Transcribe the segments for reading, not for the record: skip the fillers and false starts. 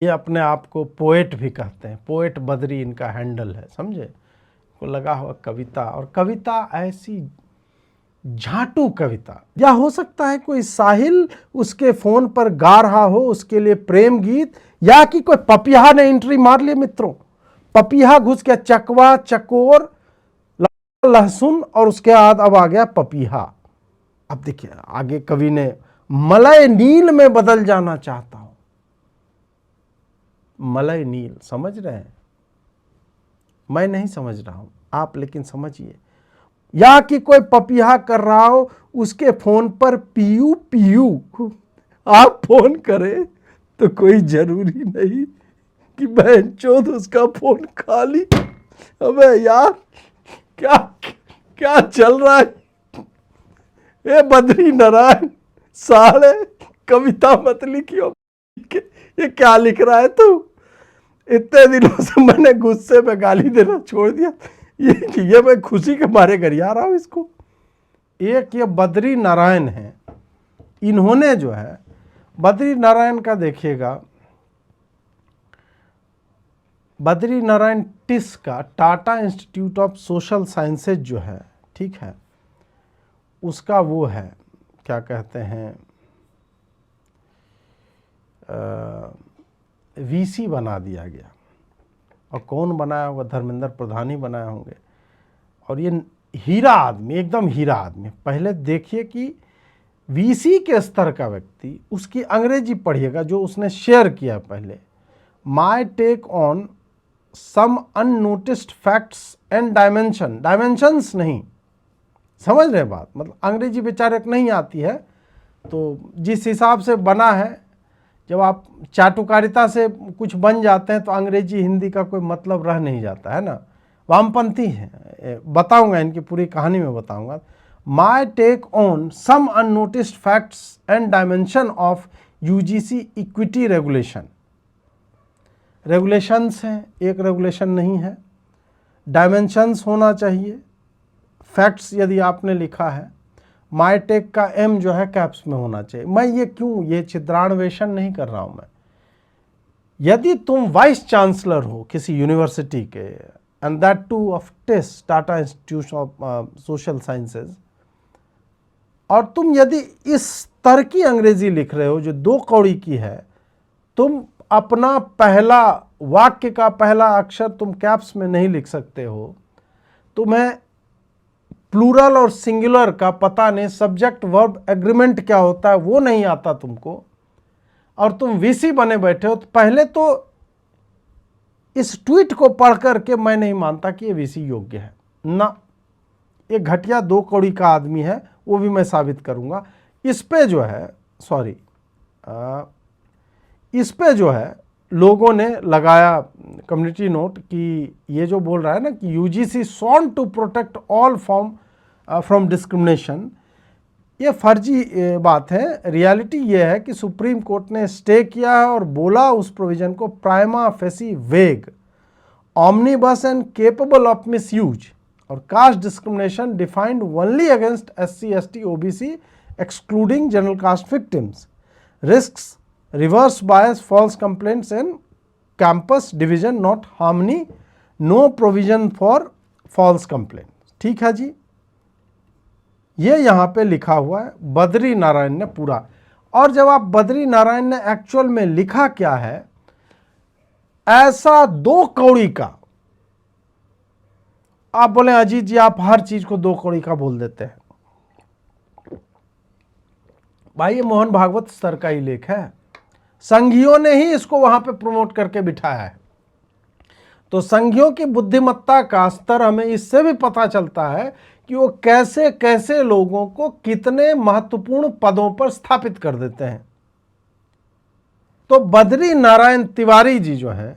ये अपने आप को पोएट भी कहते हैं, पोएट बद्री इनका हैंडल है, समझे। को लगा हुआ कविता, और कविता ऐसी झाटू कविता, या हो सकता है कोई साहिल उसके फोन पर गा रहा हो उसके लिए प्रेम गीत, या कि कोई पपिया ने एंट्री मार लिया मित्रों। पपिया घुस गया, चकवा चकोर लहसुन, और उसके बाद अब आ गया पपिया। अब देखिए आगे कवि ने मलय नील में बदल जाना चाहता हूं। मलय नील, समझ रहे हैं? मैं नहीं समझ रहा हूं आप, लेकिन समझिए। या कि कोई पपिया कर रहा हो उसके फोन पर पीयू पीयू। आप फोन करें तो कोई जरूरी नहीं कि बहनचोद उसका फोन खाली। अबे यार क्या क्या चल रहा है? ये बद्री नारायण साले, कविता मत लिखियो। ये क्या लिख रहा है तू? इतने दिनों से मैंने गुस्से में गाली देना छोड़ दिया, ये मैं खुशी के मारे गरिया रहा हूं इसको। एक ये बद्री नारायण है, इन्होंने जो है बद्री नारायण का देखिएगा, बद्री नारायण टिस का Tata institute of social sciences जो है, ठीक है, उसका वो है क्या कहते हैं, वीसी बना दिया गया। और कौन बनाया होगा? धर्मेंद्र प्रधान ही बनाए होंगे। और ये हीरा आदमी, एकदम हीरा आदमी। पहले देखिए कि वीसी के स्तर का व्यक्ति, उसकी अंग्रेजी पढ़िएगा जो उसने शेयर किया पहले। My take on some unnoticed facts and dimension, dimensions नहीं, समझ रहे बात, मतलब अंग्रेजी बेचारे को नहीं आती है, तो जिस हिसाब से बना है, जब आप चाटुकारिता से कुछ बन जाते हैं तो अंग्रेजी हिंदी का कोई मतलब रह नहीं जाता है ना। वामपंथी हैं, बताऊंगा इनकी पूरी कहानी में बताऊंगा। My take on some unnoticed facts and dimension of UGC equity regulation. Regulations हैं, एक रेगुलेशन नहीं है। डायमेंशंस होना चाहिए, फैक्ट्स यदि आपने लिखा है, माईटेक का एम जो है कैप्स में होना चाहिए। मैं ये क्यों, ये छिद्रान्वेषण नहीं कर रहा हूं मैं। यदि तुम वाइस चांसलर हो किसी यूनिवर्सिटी के, and that too of TISS, Tata institute of social sciences, और तुम यदि इस स्तर की अंग्रेजी लिख रहे हो जो 2 कौड़ी की है, तुम अपना पहला वाक्य का पहला अक्षर तुम कैप्स में नहीं लिख सकते हो, तुम्हें प्लूरल और सिंगुलर का पता नहीं, सब्जेक्ट वर्ब एग्रीमेंट क्या होता है वो नहीं आता तुमको, और तुम वीसी बने बैठे हो, तो पहले तो इस ट्वीट को पढ़ करके मैं नहीं मानता कि ये वीसी योग्य है ना। ये घटिया 2 कौड़ी का आदमी है, वो भी मैं साबित करूंगा। इस पे जो है, सॉरी, इस पे जो है लोगों ने लगाया कम्युनिटी नोट कि ये जो बोल रहा है ना कि UGC sought to protect all form from discrimination, ये फर्जी बात है। रियलिटी ये है कि सुप्रीम कोर्ट ने स्टे किया है और बोला उस प्रोविजन को prima facie vague, omnibus and capable of misuse, और caste discrimination defined only against SC ST OBC excluding general caste victims, risks reverse bias, false complaints and campus division not harmony, no provision for false complaint. ठीक है जी, ये यहां पे लिखा हुआ है बद्री नारायण ने पूरा। और जब आप बद्री नारायण ने एक्चुअल में लिखा क्या है, ऐसा 2 कौड़ी का, आप बोले अजीत जी आप हर चीज को 2 कौड़ी का बोल देते हैं। भाई ये मोहन भागवत स्तर का ही लेख है, संघियों ने ही इसको वहां पे प्रमोट करके बिठाया है। तो संघियों की बुद्धिमत्ता का स्तर हमें इससे भी पता चलता है कि वो कैसे कैसे लोगों को कितने महत्वपूर्ण पदों पर स्थापित कर देते हैं। तो बद्री नारायण तिवारी जी जो हैं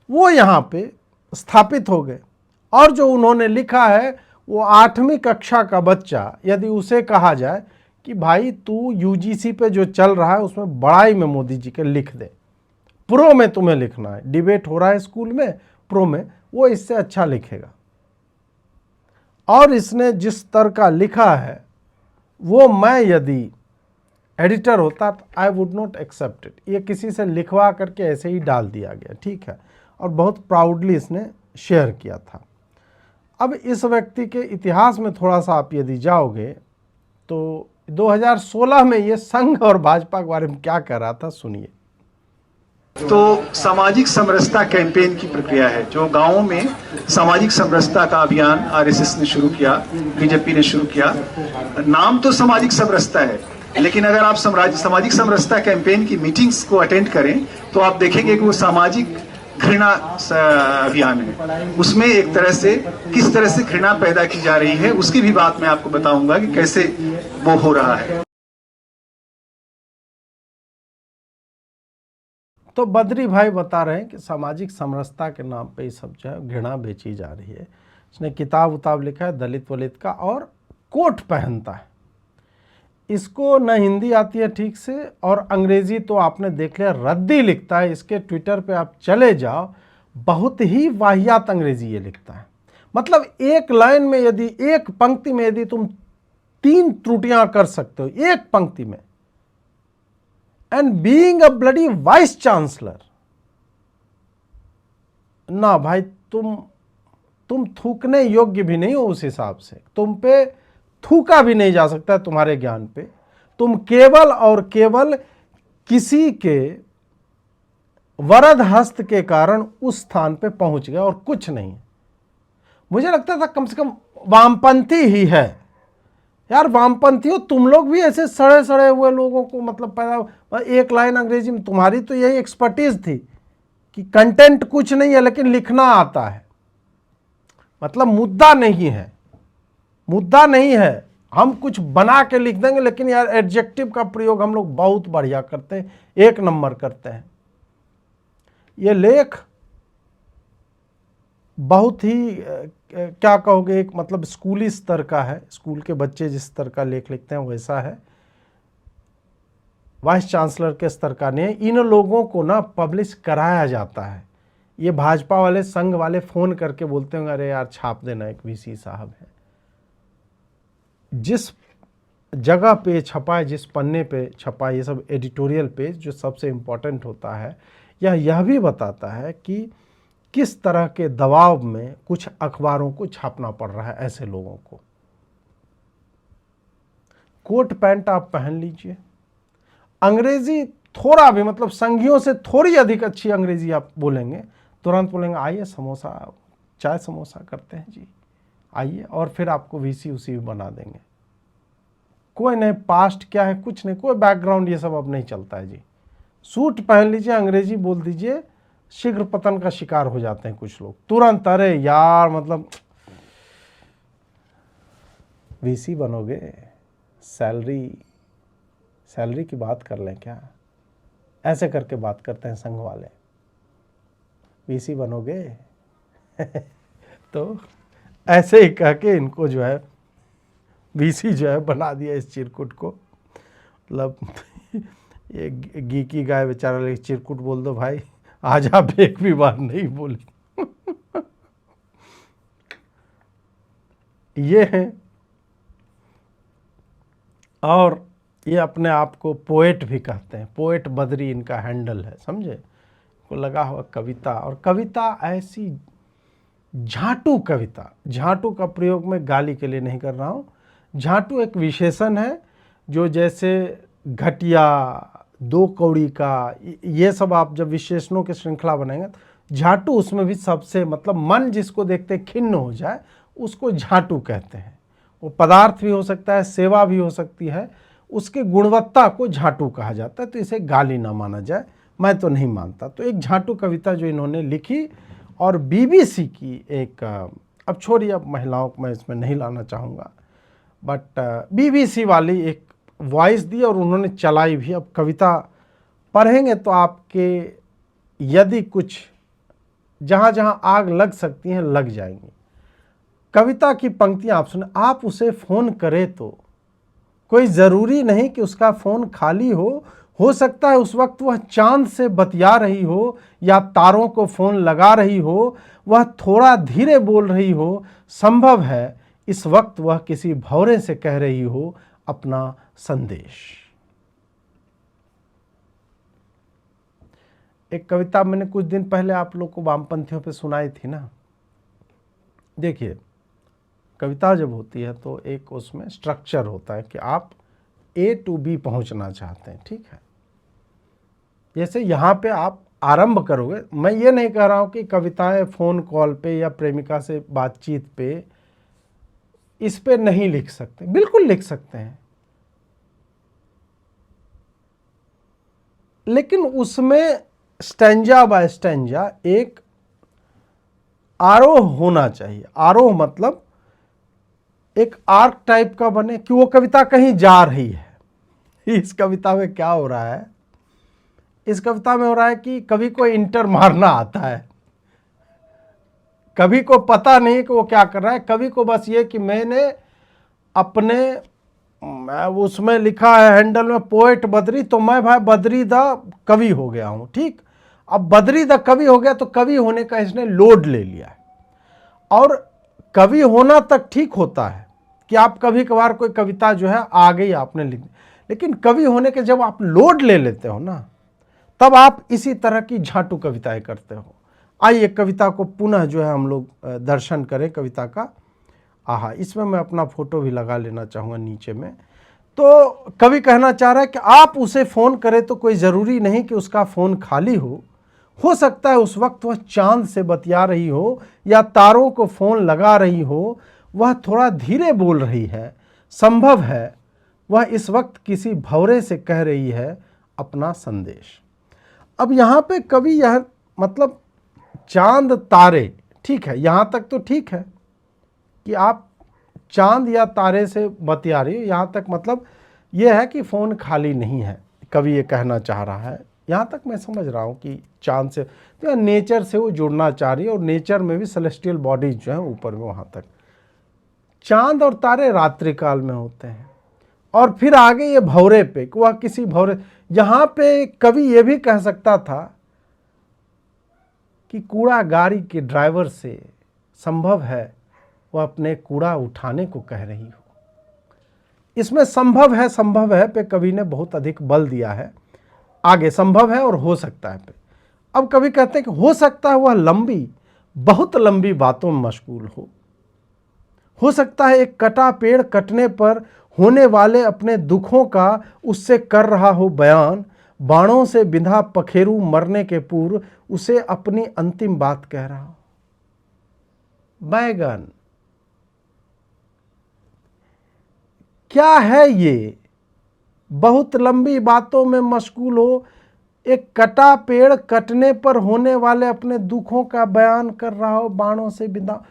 वो यहां पे स्थापित हो गए, और जो उन्होंने लिखा है वो 8वीं कक्षा का बच्चा, यदि उसे कहा जाए कि भाई तू यूजीसी पे जो चल रहा है उसमें बड़ाई में मोदी जी के लिख दे, प्रो में तुम्हें लिखना है, डिबेट हो रहा है स्कूल में, प्रो में, वो इससे अच्छा लिखेगा। और इसने जिस स्तर का लिखा है वो मैं यदि एडिटर होता तो I would not accept it. ये किसी से लिखवा करके ऐसे ही डाल दिया गया, ठीक है, और बहुत प्राउडली इसने शेयर किया था। अब इस व्यक्ति के इतिहास में थोड़ा सा आप यदि जाओगे तो 2016 में ये संघ और भाजपा के बारे में क्या कह रहा था, सुनिए। तो सामाजिक समरसता कैंपेन की प्रक्रिया है, जो गांवों में सामाजिक समरसता का अभियान आरएसएस ने शुरू किया, बीजेपी ने शुरू किया। नाम तो सामाजिक समरसता है, लेकिन अगर आप सामाजिक समरसता कैंपेन की मीटिंग्स को अटेंड करें तो आप देखेंगे कि वो सामाजिक घृणा अभियान है। उसमें एक तरह से किस तरह से घृणा पैदा की जा रही है उसकी भी बात मैं आपको बताऊंगा कि कैसे वो हो रहा है। तो बद्री भाई बता रहे हैं कि सामाजिक समरसता के नाम पे ये सब जो है घृणा बेची जा रही है। इसने किताब उताब लिखा है दलित वलित का, और कोट पहनता है। इसको न हिंदी आती है ठीक से, और अंग्रेजी तो आपने देख लिया रद्दी लिखता है। इसके ट्विटर पे आप चले जाओ, बहुत ही वाहियात अंग्रेजी ये लिखता है। मतलब एक लाइन में यदि, एक पंक्ति में यदि तुम 3 त्रुटियां कर सकते हो एक पंक्ति में, and being a bloody vice chancellor, ना भाई तुम थूकने योग्य भी नहीं हो। उस हिसाब से तुम पे थूका भी नहीं जा सकता तुम्हारे ज्ञान पे। तुम केवल और केवल किसी के वरद हस्त के कारण उस स्थान पे पहुंच गए और कुछ नहीं। मुझे लगता था कम से कम वामपंथी ही है यार। वामपंथी हो तुम लोग भी, ऐसे सड़े सड़े हुए लोगों को मतलब पैदा, एक लाइन अंग्रेजी में तुम्हारी तो यही एक्सपर्टीज थी कि कंटेंट कुछ नहीं है लेकिन लिखना आता है। मतलब मुद्दा नहीं है, मुद्दा नहीं है, हम कुछ बना के लिख देंगे, लेकिन यार एडजेक्टिव का प्रयोग हम लोग बहुत बढ़िया करते हैं, 1 नंबर करते हैं। ये लेख बहुत ही क्या कहोगे, एक मतलब स्कूली स्तर का है। स्कूल के बच्चे जिस स्तर का लेख लिखते हैं वैसा है, वाइस चांसलर के स्तर का नहीं। इन लोगों को ना पब्लिश कराया जाता है। ये भाजपा वाले संघ वाले फ़ोन करके बोलते होंगे अरे यार छाप देना, एक वीसी साहब है। जिस जगह पे छपा है, जिस पन्ने पे छपा है, ये सब एडिटोरियल पेज जो सबसे इम्पोर्टेंट होता है, यह भी बताता है कि किस तरह के दबाव में कुछ अखबारों को छापना पड़ रहा है ऐसे लोगों को। कोट पैंट आप पहन लीजिए, अंग्रेजी थोड़ा भी मतलब संघियों से थोड़ी अधिक अच्छी अंग्रेजी आप बोलेंगे, तुरंत बोलेंगे आइए समोसा, चाय समोसा करते हैं जी, आइए, और फिर आपको वीसी उसी भी बना देंगे। कोई नहीं पास्ट क्या है, कुछ नहीं, कोई बैकग्राउंड, ये सब अब नहीं चलता है जी। सूट पहन लीजिए, अंग्रेजी बोल दीजिए, शीघ्र पतन का शिकार हो जाते हैं कुछ लोग तुरंत। अरे यार मतलब वीसी बनोगे, सैलरी की बात कर लें क्या, ऐसे करके बात करते हैं संघ वाले। वीसी बनोगे तो ऐसे ही कह के इनको जो है वीसी जो है बना दिया इस चिरकुट को। मतलब ये गीकी गाय बेचारा, लेकिन चिरकुट बोल दो भाई, आज आप एक भी बार नहीं बोले। ये है, और ये अपने आप को पोएट भी कहते हैं। पोएट बद्री इनका हैंडल है, समझे, को लगा हुआ कविता। और कविता ऐसी झाटू कविता, झाटू का प्रयोग मैं गाली के लिए नहीं कर रहा हूँ। झाटू एक विशेषण है जो जैसे घटिया, 2 कौड़ी का, ये सब आप जब विशेषणों की श्रृंखला बनाएंगे, झाटू उसमें भी सबसे मतलब मन जिसको देखते खिन्न हो जाए उसको झाटू कहते हैं। वो पदार्थ भी हो सकता है, सेवा भी हो सकती है, उसके गुणवत्ता को झाटू कहा जाता है। तो इसे गाली ना माना जाए, मैं तो नहीं मानता। तो एक झाटू कविता जो इन्होंने लिखी, और बीबीसी की एक, अब छोड़िए, अब महिलाओं को मैं इसमें नहीं लाना चाहूँगा, बट बीबीसी वाली एक वॉइस दी और उन्होंने चलाई भी। अब कविता पढ़ेंगे तो आपके यदि कुछ जहाँ जहाँ आग लग सकती हैं लग जाएंगी। कविता की पंक्तियाँ आप सुने, आप उसे फ़ोन करें तो कोई ज़रूरी नहीं कि उसका फ़ोन खाली हो सकता है उस वक्त वह चांद से बतिया रही हो या तारों को फ़ोन लगा रही हो, वह थोड़ा धीरे बोल रही हो, संभव है इस वक्त वह किसी भौरे से कह रही हो अपना संदेश। एक कविता मैंने कुछ दिन पहले आप लोग को वामपंथियों पे सुनाई थी ना। देखिए, कविता जब होती है तो एक उसमें स्ट्रक्चर होता है कि आप A to B पहुंचना चाहते हैं, ठीक है। जैसे यहाँ पे आप आरंभ करोगे, मैं ये नहीं कह रहा हूँ कि कविताएं फ़ोन कॉल पे या प्रेमिका से बातचीत पे इस पे नहीं लिख सकते, बिल्कुल लिख सकते हैं, लेकिन उसमें स्टैंजा बाय स्टैंजा एक आरोह होना चाहिए। आरोह मतलब एक आर्क टाइप का बने कि वो कविता कहीं जा रही है। इस कविता में क्या हो रहा है, इस कविता में हो रहा है कि कवि को इंटर मारना आता है। कवि को पता नहीं कि वो क्या कर रहा है, कवि को बस ये कि मैंने अपने उसमें लिखा है हैंडल में पोएट बद्री, तो मैं भाई बद्री द कवि हो गया हूं, ठीक। अब बद्री द कवि हो गया तो कवि होने का इसने लोड ले लिया है। और कवि होना तक ठीक होता है कि आप कभी कभार कोई कविता जो है आ गई आपने लिख दी, लेकिन कवि होने के जब आप लोड ले लेते हो ना, तब आप इसी तरह की झाटू कविताएं करते हो। आइए कविता को पुनः जो है हम लोग दर्शन करें कविता का। आहा, इसमें मैं अपना फोटो भी लगा लेना चाहूँगा नीचे में। तो कवि कहना चाह रहा है कि आप उसे फ़ोन करें तो कोई ज़रूरी नहीं कि उसका फ़ोन खाली हो सकता है उस वक्त वह चांद से बतिया रही हो या तारों को फ़ोन लगा रही हो, वह थोड़ा धीरे बोल रही है, संभव है वह इस वक्त किसी भंवरे से कह रही है अपना संदेश। अब यहाँ पे कवि यह मतलब चांद तारे, ठीक है, यहाँ तक तो ठीक है कि आप चांद या तारे से बतिया रही हो, यहाँ तक मतलब यह है कि फ़ोन खाली नहीं है, कवि ये कहना चाह रहा है। यहाँ तक मैं समझ रहा हूँ कि चांद से तो नेचर से वो जुड़ना चाह रही है, और नेचर में भी सेलेस्टियल बॉडीज जो है ऊपर में, वहाँ तक चांद और तारे रात्रि काल में होते हैं। और फिर आगे ये भंवरे पे, वह किसी भंवरे, यहाँ पे कवि ये भी कह सकता था कि कूड़ा गाड़ी के ड्राइवर से संभव है वह अपने कूड़ा उठाने को कह रही हो। इसमें संभव है पे कवि ने बहुत अधिक बल दिया है। आगे संभव है और हो सकता है पे, अब कवि कहते हैं कि हो सकता है वह लंबी, बहुत लंबी बातों में मशगूल हो सकता है एक कटा पेड़ कटने पर होने वाले अपने दुखों का उससे कर रहा हो बयान, बाणों से बिंधा पखेरु मरने के पूर्व उसे अपनी अंतिम बात कह रहा हो। बैगन क्या है ये, बहुत लंबी बातों में मशगूल हो, एक कटा पेड़ कटने पर होने वाले अपने दुखों का बयान कर रहा हो, बाणों से बिंधा।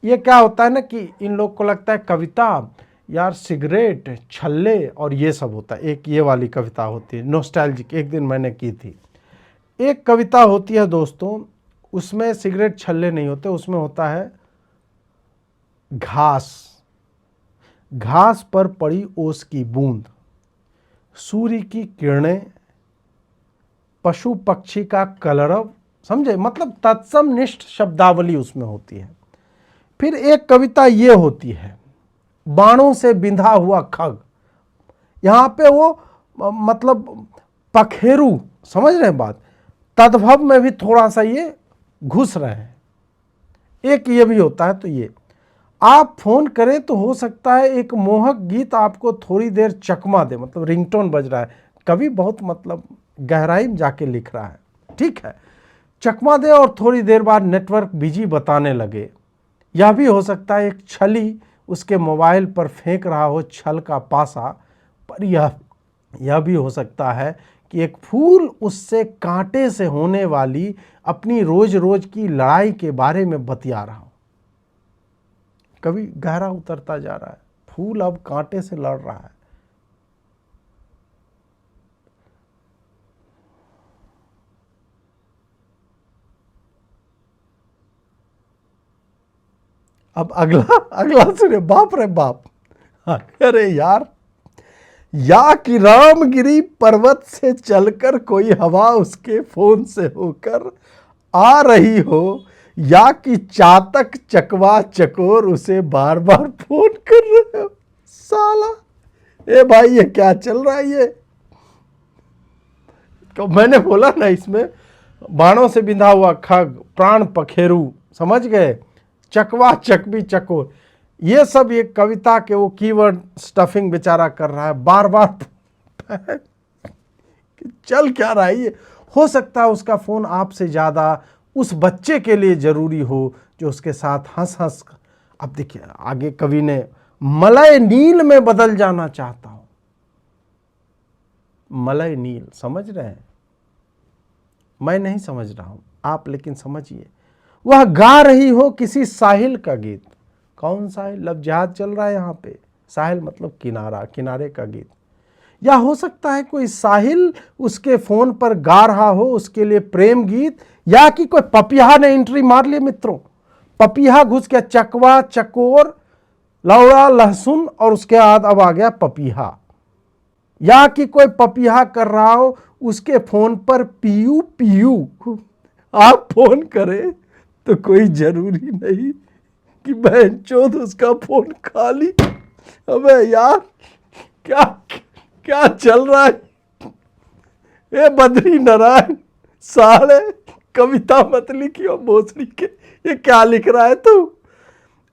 ये क्या होता है ना कि इन लोग को लगता है कविता यार सिगरेट छल्ले और ये सब होता है। एक ये वाली कविता होती है नॉस्टैल्जिक, एक दिन मैंने की थी। एक कविता होती है दोस्तों, उसमें सिगरेट छल्ले नहीं होते, उसमें होता है घास पर पड़ी ओस की बूंद, सूर्य की किरणें, पशु पक्षी का कलरव, समझे, मतलब तत्सम निष्ठ शब्दावली उसमें होती है। फिर एक कविता ये होती है बाणों से बिंधा हुआ खग, यहाँ पे वो मतलब पखेरु, समझ रहे हैं बात, तद्भव में भी थोड़ा सा ये घुस रहे हैं। एक ये भी होता है। तो ये आप फोन करें तो हो सकता है एक मोहक गीत आपको थोड़ी देर चकमा दे, मतलब रिंगटोन बज रहा है, कवि बहुत मतलब गहराई में जाके लिख रहा है, ठीक है, चकमा दे और थोड़ी देर बाद नेटवर्क बिजी बताने लगे। यह भी हो सकता है एक छली उसके मोबाइल पर फेंक रहा हो छल का पासा, पर यह भी हो सकता है कि एक फूल उससे कांटे से होने वाली अपनी रोज रोज की लड़ाई के बारे में बतिया रहा हो। कभी गहरा उतरता जा रहा है, फूल अब कांटे से लड़ रहा है। अब अगला सुने, बाप रे बाप, अरे यार, या कि रामगिरी पर्वत से चलकर कोई हवा उसके फोन से होकर आ रही हो, या कि चातक चकवा चकोर उसे बार बार फोन कर रहे हो। साला, ए भाई ये क्या चल रहा है ये। तो मैंने बोला ना इसमें बाणों से बिंधा हुआ खग, प्राण पखेरु, समझ गए, चकवा चकवी चकोर, ये सब ये कविता के वो कीवर्ड स्टफिंग बेचारा कर रहा है बार बार। चल क्या रहा है ये? हो सकता है उसका फोन आपसे ज्यादा उस बच्चे के लिए जरूरी हो जो उसके साथ हंस हंस। अब देखिए आगे कवि ने मलय नील में बदल जाना चाहता हूं। मलय नील, समझ रहे हैं? मैं नहीं समझ रहा हूं आप, लेकिन समझिए। वह गा रही हो किसी साहिल का गीत। कौन साहिल? लब जहाज चल रहा है यहाँ पे, साहिल मतलब किनारा, किनारे का गीत। या हो सकता है कोई साहिल उसके फोन पर गा रहा हो उसके लिए प्रेम गीत, या कि कोई पपिया ने एंट्री मार ली मित्रों। पपिया घुस गया, चकवा चकोर लौड़ा लहसुन और उसके बाद अब आ गया पपिया। या कि कोई पपिया कर रहा हो उसके फोन पर पीयू पीयू। आप फोन करें तो कोई जरूरी नहीं कि बहनचोद उसका फोन खाली। अबे यार क्या क्या चल रहा है? ये बद्री नारायण साले कविता मत लिखियो भोसड़ी के। ये क्या लिख रहा है तू?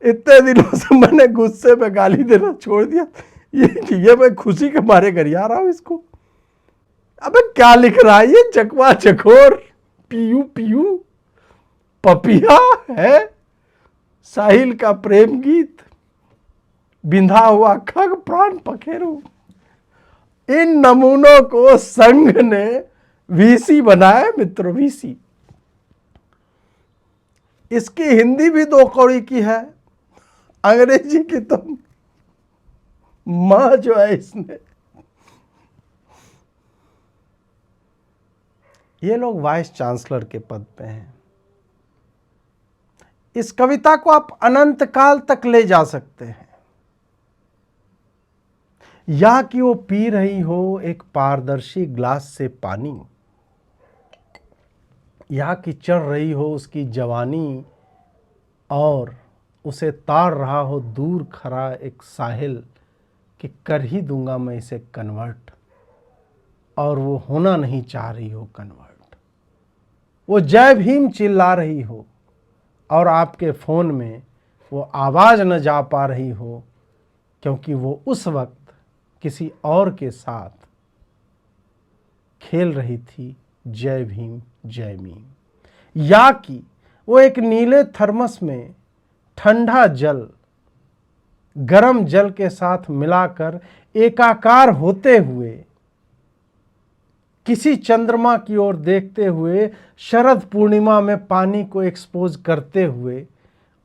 इतने दिनों से मैंने गुस्से में गाली देना छोड़ दिया, ये मैं खुशी के मारे गरिया रहा हूं इसको। अबे क्या लिख रहा है ये? चकवा चकोर, पीयू पीयू, पपिया है, साहिल का प्रेम गीत, बिंधा हुआ खग, प्राण पखेरु। इन नमूनों को संघ ने वीसी बनाया मित्रों, वीसी। इसकी हिंदी भी 2 कौड़ी की है, अंग्रेजी की तो मां जो है इसने। ये लोग वाइस चांसलर के पद पे हैं। इस कविता को आप अनंत काल तक ले जा सकते हैं। या कि वो पी रही हो एक पारदर्शी ग्लास से पानी, या कि चढ़ रही हो उसकी जवानी और उसे तार रहा हो दूर खड़ा एक साहिल कि कर ही दूंगा मैं इसे कन्वर्ट, और वो होना नहीं चाह रही हो कन्वर्ट। वो जय भीम चिल्ला रही हो और आपके फोन में वो आवाज न जा पा रही हो क्योंकि वो उस वक्त किसी और के साथ खेल रही थी जय भीम जय भीम। या कि वो एक नीले थर्मस में ठंडा जल गर्म जल के साथ मिलाकर एकाकार होते हुए किसी चंद्रमा की ओर देखते हुए शरद पूर्णिमा में पानी को एक्सपोज करते हुए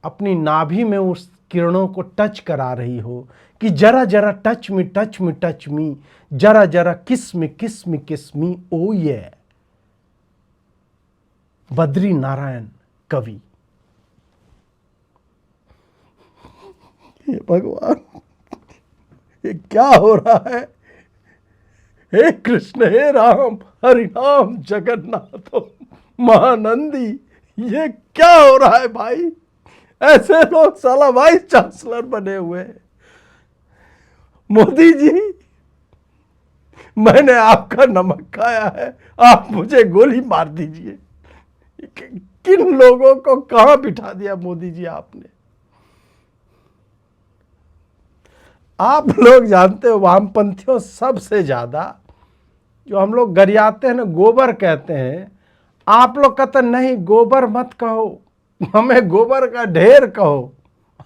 अपनी नाभि में उस किरणों को टच करा रही हो कि जरा जरा touch me touch me touch me, जरा जरा किस मी किस मी किस मी, ओ ये बद्री नारायण कवि। हे भगवान, ये क्या हो रहा है? हे कृष्ण, हे राम, हरि नाम जगन्नाथ महानंदी, ये क्या हो रहा है भाई? ऐसे लोग साला वाइस चांसलर बने हुए हैं। मोदी जी, मैंने आपका नमक खाया है, आप मुझे गोली मार दीजिए। किन लोगों को कहां बिठा दिया मोदी जी आपने? आप लोग जानते हो वामपंथियों सबसे ज्यादा जो हम लोग गरियाते हैं ना, गोबर कहते हैं। आप लोग कहते नहीं, गोबर मत कहो, हमें गोबर का ढेर कहो।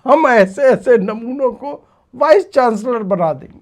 हम ऐसे ऐसे नमूनों को वाइस चांसलर बना देंगे।